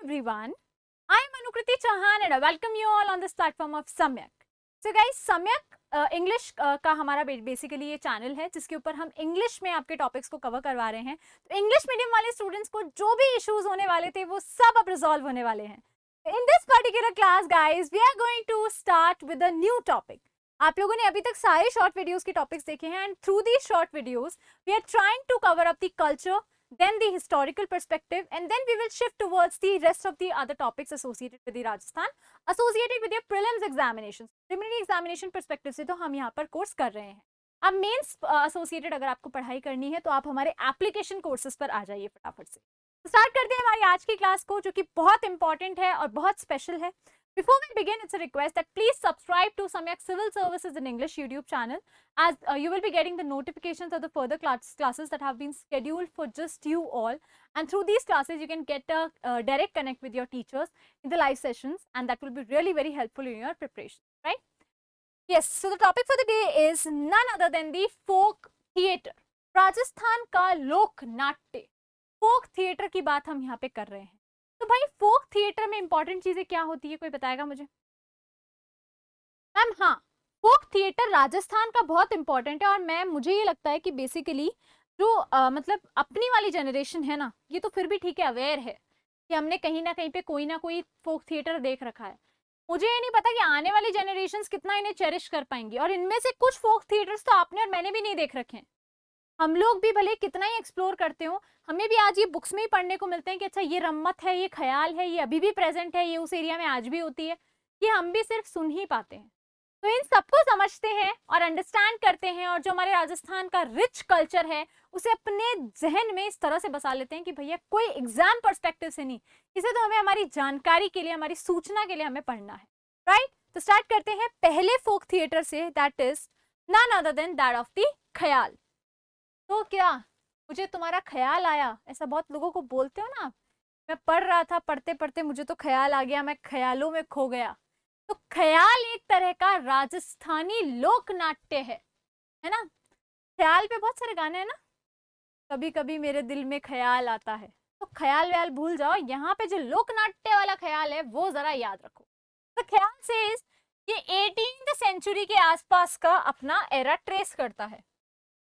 everyone. I am Anukriti Chauhan and I welcome you all on this platform of Samyak. So guys, Samyak English का हमारा basically ये channel है जिसके ऊपर हम इंग्लिश में आपके टॉपिक्स को कवर करवा रहे हैं. तो इंग्लिश मीडियम वाले स्टूडेंट्स को जो भी इश्यूज होने वाले थे वो सब अब रिजॉल्व होने वाले हैं. In this particular class guys we are going to start with a new topic. आप लोगों ने अभी तक सारे शॉर्ट वीडियोस के टॉपिक्स देखे हैं and through these short videos we are trying to cover up the culture, then the historical perspective, and then we will shift towards the rest of the other topics associated with the Rajasthan, associated with your prelims examinations. Preliminary examination perspective से तो हम यहाँ पर course कर रहे हैं. अब mains associated अगर आपको पढ़ाई करनी है तो आप हमारे एप्लीकेशन कोर्सेज पर आ जाइए फटाफट से. स्टार्ट करते हैं हमारी आज की क्लास को जो कि बहुत इंपॉर्टेंट है और बहुत स्पेशल है. Before we begin, it's a request that please subscribe to Samyak Civil Services in English YouTube channel as you will be getting the notifications of the further classes that have been scheduled for just you all. And through these classes, you can get a direct connect with your teachers in the live sessions, and that will be really very helpful in your preparation, right? Yes, so the topic for the day is none other than the folk theatre. Rajasthan का लोक नाट्य, folk theatre की बात हम यहाँ पे कर रहे हैं. तो भाई फोक थिएटर में इंपॉर्टेंट चीजें क्या होती है, कोई बताएगा मुझे? मैम हाँ, फोक थिएटर राजस्थान का बहुत इंपॉर्टेंट है और मैम मुझे ये लगता है कि बेसिकली जो मतलब अपनी वाली जनरेशन है ना, ये तो फिर भी ठीक है, अवेयर है कि हमने कहीं ना कहीं पे कोई ना कोई फोक थिएटर देख रखा है. मुझे ये नहीं पता कि आने वाली जनरेशन्स कितना इन्हें चेरिश कर पाएंगी, और इनमें से कुछ फोक थिएटर्स तो आपने और मैंने भी नहीं देख रखे हैं. हम लोग भी भले कितना ही एक्सप्लोर करते हो, हमें भी आज ये बुक्स में ही पढ़ने को मिलते हैं कि अच्छा ये रम्मत है, ये ख्याल है, ये अभी भी प्रेजेंट है, ये उस एरिया में आज भी होती है. ये हम भी सिर्फ सुन ही पाते हैं. तो इन सबको समझते हैं और अंडरस्टैंड करते हैं और जो हमारे राजस्थान का रिच कल्चर है उसे अपने जहन में इस तरह से बसा लेते हैं कि भैया कोई एग्जाम पर्सपेक्टिव से नहीं, इसे तो हमें हमारी जानकारी के लिए, हमारी सूचना के लिए हमें पढ़ना है, राइट? तो स्टार्ट करते हैं पहले फोक थिएटर से, that is none other than that of the Khayal. तो क्या मुझे तुम्हारा ख्याल आया, ऐसा बहुत लोगों को बोलते हो ना. मैं पढ़ रहा था, पढ़ते पढ़ते मुझे तो ख्याल आ गया, मैं ख्यालों में खो गया. तो ख्याल एक तरह का राजस्थानी लोक नाट्य है ना. ख्याल पे बहुत सारे गाने हैं ना, कभी कभी मेरे दिल में ख्याल आता है. तो ख्याल व्याल भूल जाओ, यहाँ पे जो लोक नाट्य वाला ख्याल है वो जरा याद रखो. तो ख्याल से ये 18वीं सेंचुरी के आसपास का अपना एरा ट्रेस करता है.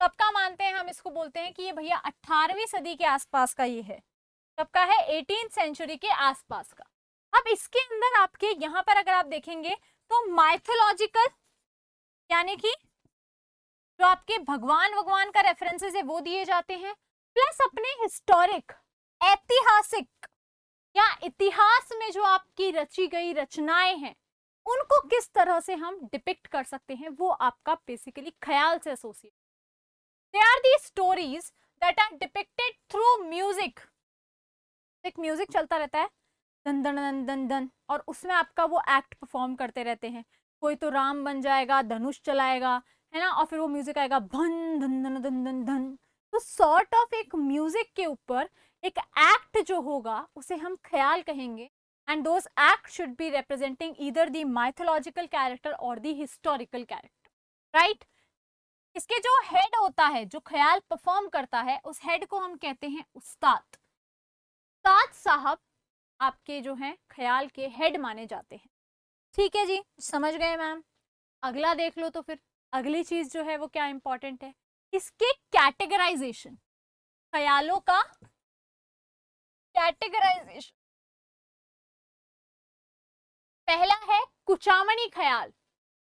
कब का मानते हैं हम इसको? बोलते हैं कि ये भैया 18वीं सदी के आसपास का ये है. कब का है? 18th सेंचुरी के आसपास का. अब इसके अंदर आपके यहाँ पर अगर आप देखेंगे तो माइथोलॉजिकल यानी कि जो आपके भगवान का रेफरेंसेस है वो दिए जाते हैं, प्लस अपने हिस्टोरिक, ऐतिहासिक या इतिहास में जो आपकी रची गई रचनाएं हैं उनको किस तरह से हम डिपिक्ट कर सकते हैं, वो आपका बेसिकली ख्याल से associate. They are the stories that are depicted through music. एक म्यूजिक चलता रहता है, दन दन दन दन दन, और उसमें आपका वो एक्ट परफॉर्म करते रहते हैं. कोई तो राम बन जाएगा, धनुष चलाएगा, है ना, और फिर वो म्यूजिक आएगा भन धन धन धन धन धन. तो सॉर्ट ऑफ एक म्यूजिक के ऊपर एक एक्ट जो होगा उसे हम ख्याल कहेंगे. And those act should be representing either the mythological character और द हिस्टोरिकल कैरेक्टर, राइट? इसके जो हेड होता है, जो ख्याल परफॉर्म करता है, उस हेड को हम कहते हैं उस्ताद. उस्ताद साहब आपके जो हैं ख्याल के हेड माने जाते हैं. ठीक है जी, समझ गए मैम? अगला देख लो. तो फिर अगली चीज जो है वो क्या इंपॉर्टेंट है, इसके कैटेगराइजेशन, ख्यालों का कैटेगराइजेशन. पहला है कुचामनी ख्याल.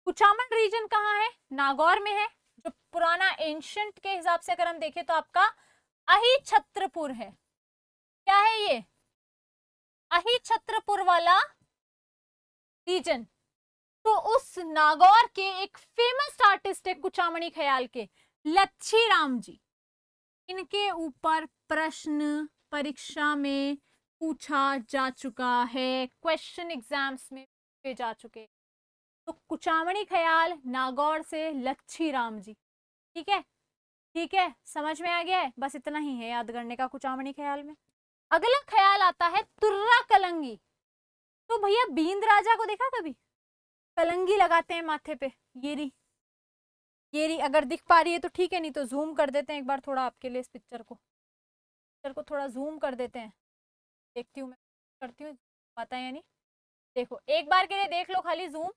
कुचामन रीजन कहाँ है? नागौर में है. जो पुराना एंशिएंट के हिसाब से अगर हम देखें तो आपका अहिछत्रपुर है. क्या है ये? अहिछत्रपुर वाला रीजन. तो उस नागौर के एक फेमस आर्टिस्ट है कुचामनी ख्याल के, लच्छी राम जी. इनके ऊपर प्रश्न परीक्षा में पूछा जा चुका है, क्वेश्चन एग्जाम्स में पूछे जा चुके. तो कुचामनी ख्याल नागौर से लच्छी राम जी. ठीक है, ठीक है, समझ में आ गया है? बस इतना ही है याद करने का कुचामनी ख्याल में. अगला ख्याल आता है तुर्रा कलंगी. तो भैया बींद राजा को देखा कभी? कलंगी लगाते हैं माथे पे. ये रही, अगर दिख पा रही है तो ठीक है, नहीं तो जूम कर देते हैं एक बार थोड़ा आपके लिए. इस पिक्चर को थोड़ा जूम कर देते हैं, देखती हूँ मैं करती हूँ पता है या नहीं। देखो एक बार के लिए देख लो, खाली जूम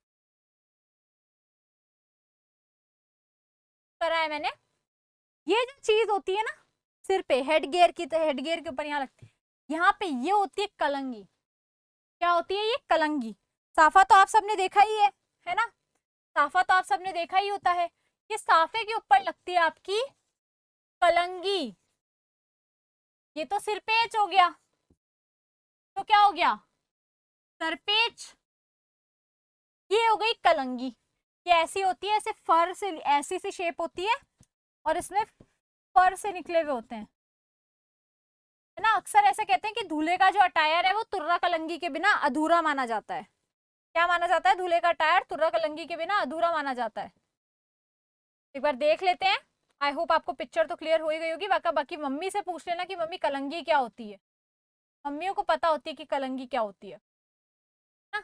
करा है मैंने। ये जो चीज होती है ना सिर पे, हेड गियर की, तो हेड गियर के ऊपर यहाँ लगती है, यहाँ पे ये होती है कलंगी। क्या होती है ये? कलंगी। साफा तो आप सबने देखा ही है ना? साफा तो आप सबने देखा ही होता है। ये साफे के ऊपर लगती है आपकी कलंगी। ये तो सिरपेच हो गया, तो क्या हो गया? सरपेच। ये हो गई कलंगी। ये ऐसी होती है, ऐसे फर से, ऐसी सी शेप होती है और इसमें फर से निकले हुए होते हैं, है ना? अक्सर ऐसे कहते हैं कि दूल्हे का जो अटायर है वो तुर्रा कलंगी के बिना अधूरा माना जाता है। क्या माना जाता है? दूल्हे का अटायर तुर्रा कलंगी के बिना अधूरा माना जाता है। एक बार देख लेते हैं। आई होप आपको पिक्चर तो क्लियर हो ही गई होगी। बाकी मम्मी से पूछ लेना कि मम्मी कलंगी क्या होती है। मम्मियों को पता होती है कि कलंगी क्या होती है ना?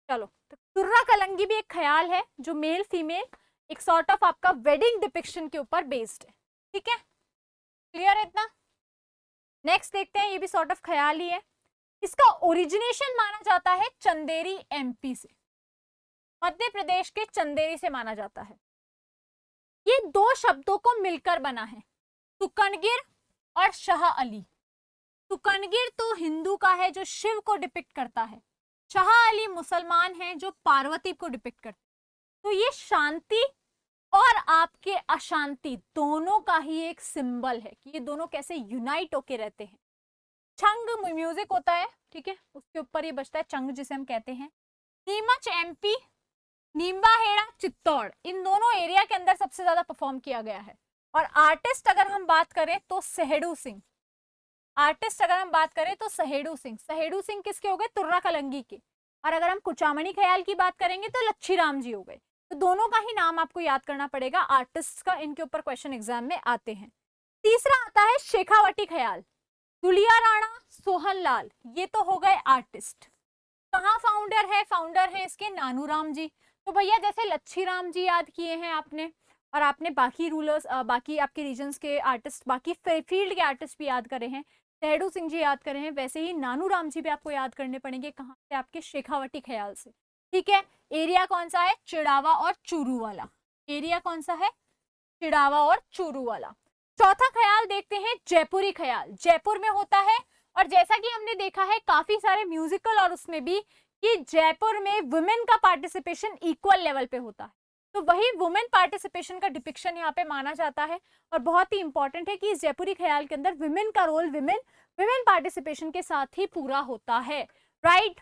चलो, तो तुर्रा कलंगी भी एक ख्याल है जो मेल फीमेल एक सॉर्ट ऑफ आपका वेडिंग डिपिक्शन के ऊपर बेस्ड है। ठीक है, क्लियर है इतना? नेक्स्ट देखते हैं, ये भी सॉर्ट ऑफ ख्याल ही है। इसका ओरिजिनेशन माना जाता है चंदेरी एमपी से, मध्य प्रदेश के चंदेरी से माना जाता है। ये दो शब्दों को मिलकर बना है, सुकनगिर और शाह अली। सुकनगिर तो हिंदू का है जो शिव को डिपिक्ट करता है, शाह अली मुसलमान है जो पार्वती को डिपिक्ट करते हैं। तो ये शांति और आपके अशांति दोनों का ही एक सिंबल है कि ये दोनों कैसे यूनाइट होके रहते हैं। चंग म्यूजिक होता है, ठीक है, उसके ऊपर ये बजता है चंग, जिसे हम कहते हैं। नीमच एमपी, नींबाहेड़ा चित्तौड़, इन दोनों एरिया के अंदर सबसे ज्यादा परफॉर्म किया गया है। और आर्टिस्ट अगर हम बात करें तो सहेड़ू सिंह। आर्टिस्ट अगर हम बात करें तो सहेड़ू सिंह। सहेड़ू सिंह किसके हो गए? तुर्रा कलंगी के। और अगर हम कुचामणी ख्याल की बात करेंगे तो लच्छी राम जी हो गए। तो दोनों का ही नाम आपको याद करना पड़ेगा आर्टिस्ट का, इनके ऊपर क्वेश्चन एग्जाम में आते हैं। तीसरा आता है शेखावटी ख्याल, दुलिया राणा, सोहन लाल, ये तो हो गए आर्टिस्ट। कहाँ फाउंडर है? फाउंडर है इसके नानूराम जी। तो भैया जैसे लच्छी राम जी याद किए हैं आपने, और आपने बाकी रूलर्स, बाकी आपके रीजन्स के आर्टिस्ट, बाकी फील्ड के आर्टिस्ट भी याद करे हैं, सहेड़ू सिंह जी याद करे हैं, वैसे ही नानूराम जी भी आपको याद करने पड़ेंगे। कहाँ से? आपके शेखावटी ख्याल से। ठीक है, एरिया कौन सा है? चिड़ावा और चूरू वाला। एरिया कौन सा है? चिड़ावा और चूरू वाला। चौथा ख्याल देखते हैं, जयपुरी ख्याल। जयपुर में होता है, और जैसा कि हमने देखा है काफी सारे म्यूजिकल और उसमें भी कि जयपुर में वुमेन का पार्टिसिपेशन इक्वल लेवल पे होता है, तो वही वुमेन पार्टिसिपेशन का डिपिक्शन यहाँ पे माना जाता है। और बहुत ही इंपॉर्टेंट है कि इस जयपुरी ख्याल के अंदर विमेन का रोल विमेन पार्टिसिपेशन के साथ ही पूरा होता है। राइट,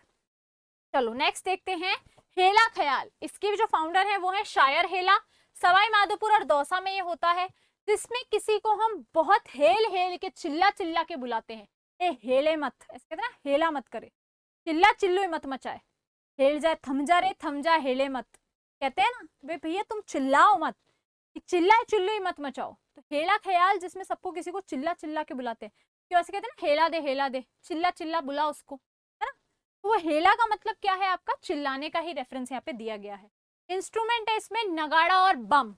चलो नेक्स्ट देखते हैं, हेला ख्याल। इसके जो फाउंडर है वो है शायर हेला। सवाई माधोपुर और दौसा में ये होता है, जिसमें किसी को हम बहुत हेल हेल के, चिल्ला चिल्ला के बुलाते हैं। ए हेले मत, ऐसे कहते हैं ना, हेला मत करे, चिल्ला चिल्लो मत मचाए, हेल जाए थम जा रे, थम जा हेले मत, कहते हैं ना वे भैया तुम चिल्लाओ मत, चिल्लाए चिल्लो ही मत मचाओ। तो हेला ख्याल जिसमें सबको किसी को चिल्ला चिल्ला के बुलाते हैं, क्यों ऐसे कहते हैं ना, हेला दे, चिल्ला चिल्ला बुला उसको, है ना? तो वो हेला का मतलब क्या है आपका? चिल्लाने का ही रेफरेंस यहाँ पे दिया गया है। इंस्ट्रूमेंट है इसमें नगाड़ा और बम।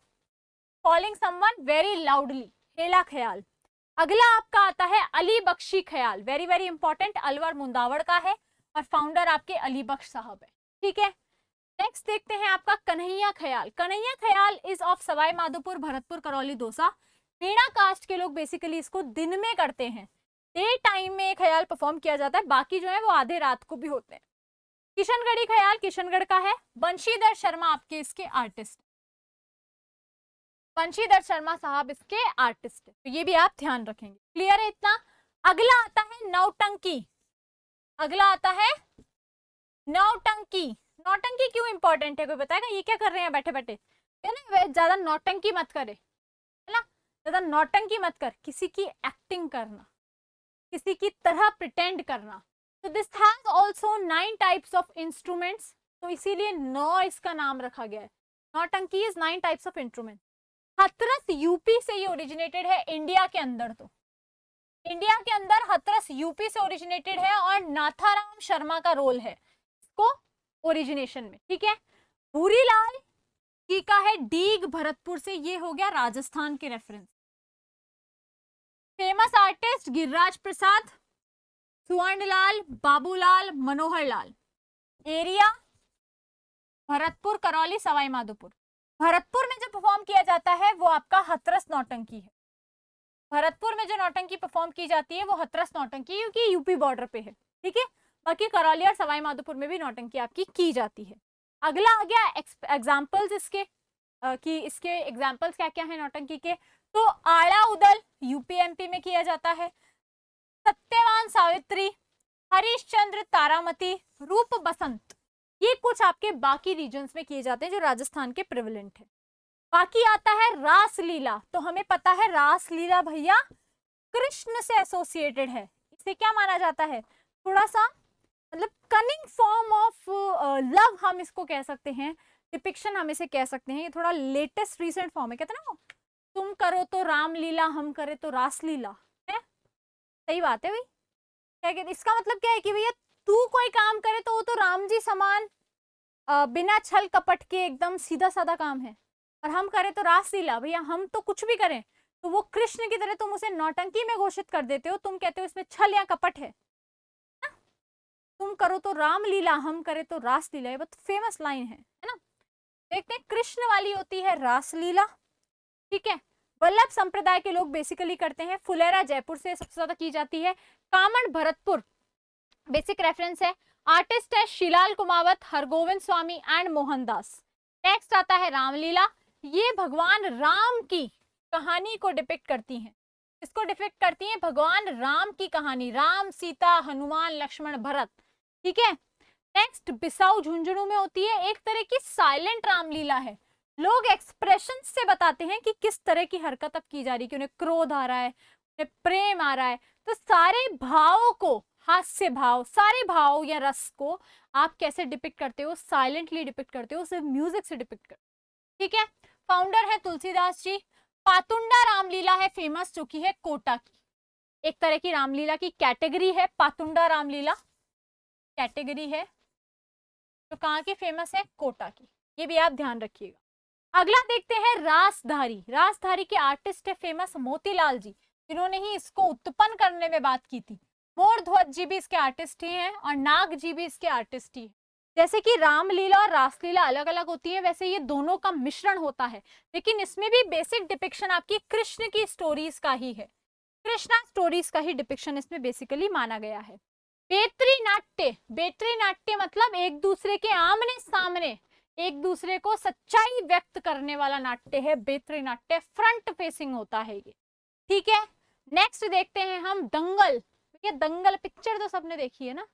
कॉलिंग समवन वेरी लाउडली, हेला ख्याल। अगला आपका आता है अली बख्शी ख्याल, वेरी वेरी इंपॉर्टेंट, अलवर मुंदावड़ का है और फाउंडर आपके अली बख्श साहब है। ठीक है, नेक्स्ट देखते हैं आपका Kanhaiya Khayal. Kanhaiya Khayal is of Sawai Madhopur, Bharatpur, Karauli, Dausa. Meena caste के लोग बेसिकली इसको दिन में करते हैं, डे टाइम में ख्याल परफॉर्म किया जाता है, बाकी जो है वो आधे रात को भी होते हैं। किशनगढ़ी ख्याल किशनगढ़ का है, बंशीधर शर्मा आपके इसके आर्टिस्ट, बंशीधर शर्मा साहब इसके आर्टिस्ट, तो ये भी आप ध्यान रखेंगे। क्लियर है इतना? अगला आता है नौटंकी। अगला आता है नौटंकी। नौटंकी क्यों इंपॉर्टेंट है, कोई बताएगा? ये क्या कर रहे हैं बैठे बैठे? ज्यादा नौटंकी मत करे, है ना, ज्यादा नौटंकी मत कर, किसी की एक्टिंग करना, किसी की तरह प्रिटेंड करना। तो this has also 9 types of instruments, तो इसीलिए 9 इसका नाम रखा गया है। नौटंकी is 9 types of instrument. Hathras UP से ये ओरिजिनेटेड है इंडिया के अंदर, तो इंडिया के अंदर हथरस यूपी से ओरिजिनेटेड है और नाथाराम शर्मा का रोल है इसको ओरिजिनेशन में। ठीक है, भूरीलाल जी का है डीग भरतपुर से, ये हो गया राजस्थान के रेफरेंस। फेमस आर्टिस्ट गिरिराज प्रसाद, सुवर्णलाल, बाबूलाल, मनोहर लाल। एरिया भरतपुर, करौली, सवाई माधोपुर। भरतपुर में जो परफॉर्म किया जाता है वो आपका हथरस नौटंकी है। भरतपुर में जो नौटंकी परफॉर्म की जाती है वो हथरस नौटंकी, क्योंकि यूपी बॉर्डर पे है, ठीक है। बाकी करौली और सवाई माधोपुर में भी नौटंकी आपकी की जाती है। अगला आ गया एग्जाम्पल्स इसके कि इसके एग्जाम्पल्स क्या क्या है नौटंकी के। तो आड़ा उदल यूपी एमपी में किया जाता है। सत्यवान सावित्री, हरिश्चंद्र, तारामती, रूप बसंत, ये कुछ आपके बाकी रीजन्स में किए जाते हैं जो राजस्थान के प्रिविलेंट है। बाकी आता है रासलीला। तो हमें पता है रासलीला भैया कृष्ण से एसोसिएटेड है। इसे क्या माना जाता है, थोड़ा सा मतलब कनिंग फॉर्म ऑफ लव हम इसको कह सकते हैं, डिपिक्शन हम इसे कह सकते हैं। ये थोड़ा लेटेस्ट रिसेंट फॉर्म है, कहते हैं ना तुम करो तो रामलीला, हम करे तो रासलीला है। सही बात है भाई। क्या कहते, इसका मतलब क्या है कि भैया तू कोई काम करे तो वो तो राम जी समान बिना छल कपट के एकदम सीधा साधा काम है, और हम करें तो रासलीला। भैया हम तो कुछ भी करें तो वो कृष्ण की तरह तुम उसे नौटंकी में घोषित कर देते हो, तुम कहते हो इसमें छल या कपट है। तुम करो तो रामलीला, हम करें तो रासलीला, ये बहुत फेमस लाइन है ना। देखते हैं कृष्ण वाली होती है रासलीला, ठीक है। वल्लभ संप्रदाय के लोग बेसिकली करते हैं। फुलेरा जयपुर से सबसे ज्यादा की जाती है। कामन भरतपुर बेसिक रेफरेंस है। आर्टिस्ट है शिलाल कुमावत, हरगोविंद स्वामी एंड मोहनदास। नेक्स्ट आता है रामलीला। ये भगवान राम की कहानी को डिपिक्ट करती हैं। इसको डिपिक्ट करती हैं भगवान राम की कहानी, राम, सीता, हनुमान, लक्ष्मण, भरत, ठीक है। नेक्स्ट बिसाऊ झुंझुनू में होती है। एक तरह की साइलेंट रामलीला है। लोग एक्सप्रेशन से बताते हैं कि किस तरह की हरकत अब की जा रही है, कि उन्हें क्रोध आ रहा है, उन्हें प्रेम आ रहा है। तो सारे भावों को, हास्य भाव, सारे भाव या रस को आप कैसे डिपिक्ट करते हो, साइलेंटली डिपिक्ट करते हो, सिर्फ म्यूजिक से डिपिक्ट करते हो, ठीक है। फाउंडर है तुलसीदास जी। पातुंडा रामलीला है फेमस, जो की है कोटा की। एक तरह की रामलीला की कैटेगरी है पातुंडा रामलीला, कैटेगरी है तो कहाँ की फेमस है, कोटा की। ये भी आप ध्यान रखिएगा। अगला देखते हैं रासधारी। रासधारी के आर्टिस्ट है फेमस मोतीलाल जी, जिन्होंने ही इसको उत्पन्न करने में बात की थी। मोर ध्वज जी भी इसके आर्टिस्ट ही हैं और नाग जी भी इसके आर्टिस्ट ही हैं। जैसे कि रामलीला और रासलीला अलग अलग होती है, वैसे ये दोनों का मिश्रण होता है, लेकिन इसमें भी बेसिक डिपिक्शन आपकी कृष्ण की स्टोरीज का ही है। कृष्णा स्टोरीज का ही डिपिक्शन इसमें बेसिकली माना गया है। बेत्री नाट्य, बेत्री नाट्य मतलब एक दूसरे के आमने सामने एक दूसरे को सच्चाई व्यक्त करने वाला नाट्य है बेत्री नाट्य, फ्रंट फेसिंग होता है ये, ठीक है। नेक्स्ट देखते हैं हम दंगल। ये दंगल पिक्चर तो सबने देखी है ना,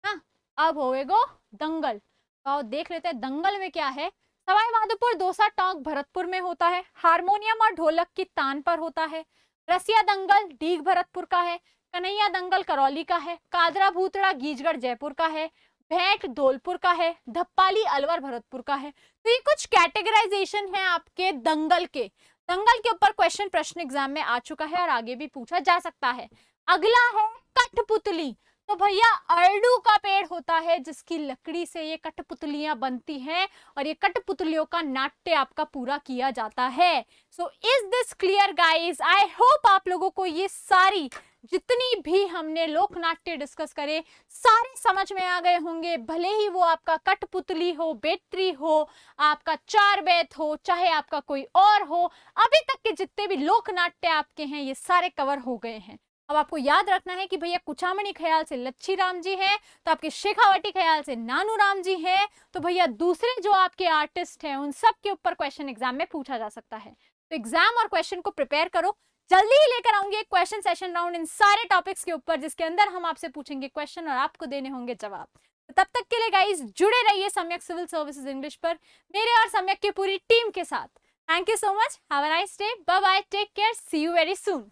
हाँ। अब होएगो दंगल, तो देख लेते हैं दंगल में क्या है। सवाई माधोपुर दोसा टोंक भरतपुर में होता है। हारमोनियम और ढोलक की तान पर होता है। रसिया दंगल डीग भरतपुर का है। कन्हैया दंगल करौली का है। कादरा भूतड़ा गीजगढ़ जयपुर का है। भेंट धौलपुर का है। धप्पाली अलवर भरतपुर का है। तो ये कुछ कैटेगराइजेशन है आपके दंगल के। दंगल के ऊपर क्वेश्चन प्रश्न एग्जाम में आ चुका है और आगे भी पूछा जा सकता है। अगला है कठपुतली। तो भैया अर्डू का पेड़ होता है जिसकी लकड़ी से ये कठपुतलियां बनती हैं और ये कठपुतलियों का नाट्य आपका पूरा किया जाता है। So is this clear guys? I hope आप लोगों को ये सारी जितनी भी हमने लोक नाट्य डिस्कस करे सारे समझ में आ गए होंगे। भले ही वो आपका कठपुतली हो, बेत्री हो, आपका चार बैत हो, चाहे आपका कोई और हो, अभी तक के जितने भी लोक नाट्य आपके हैं ये सारे कवर हो गए हैं। अब आपको याद रखना है कि भैया कुचामणी ख्याल से लच्छी राम जी हैं, तो आपके शेखावटी ख्याल से नानू राम जी हैं, तो भैया दूसरे जो आपके आर्टिस्ट हैं उन सब के ऊपर क्वेश्चन एग्जाम में पूछा जा सकता है। तो एग्जाम और क्वेश्चन को प्रिपेयर करो। जल्दी ही लेकर आऊंगी एक क्वेश्चन सेशन राउंड इन सारे टॉपिक्स के ऊपर, जिसके अंदर हम आपसे पूछेंगे क्वेश्चन और आपको देने होंगे जवाब। तो तब तक के लिए गाइस जुड़े रहिए सम्यक सिविल सर्विसेज इंग्लिश पर मेरे और सम्यक की पूरी टीम के साथ। Thank you so much, have a nice day, bye bye, take care, see you very soon.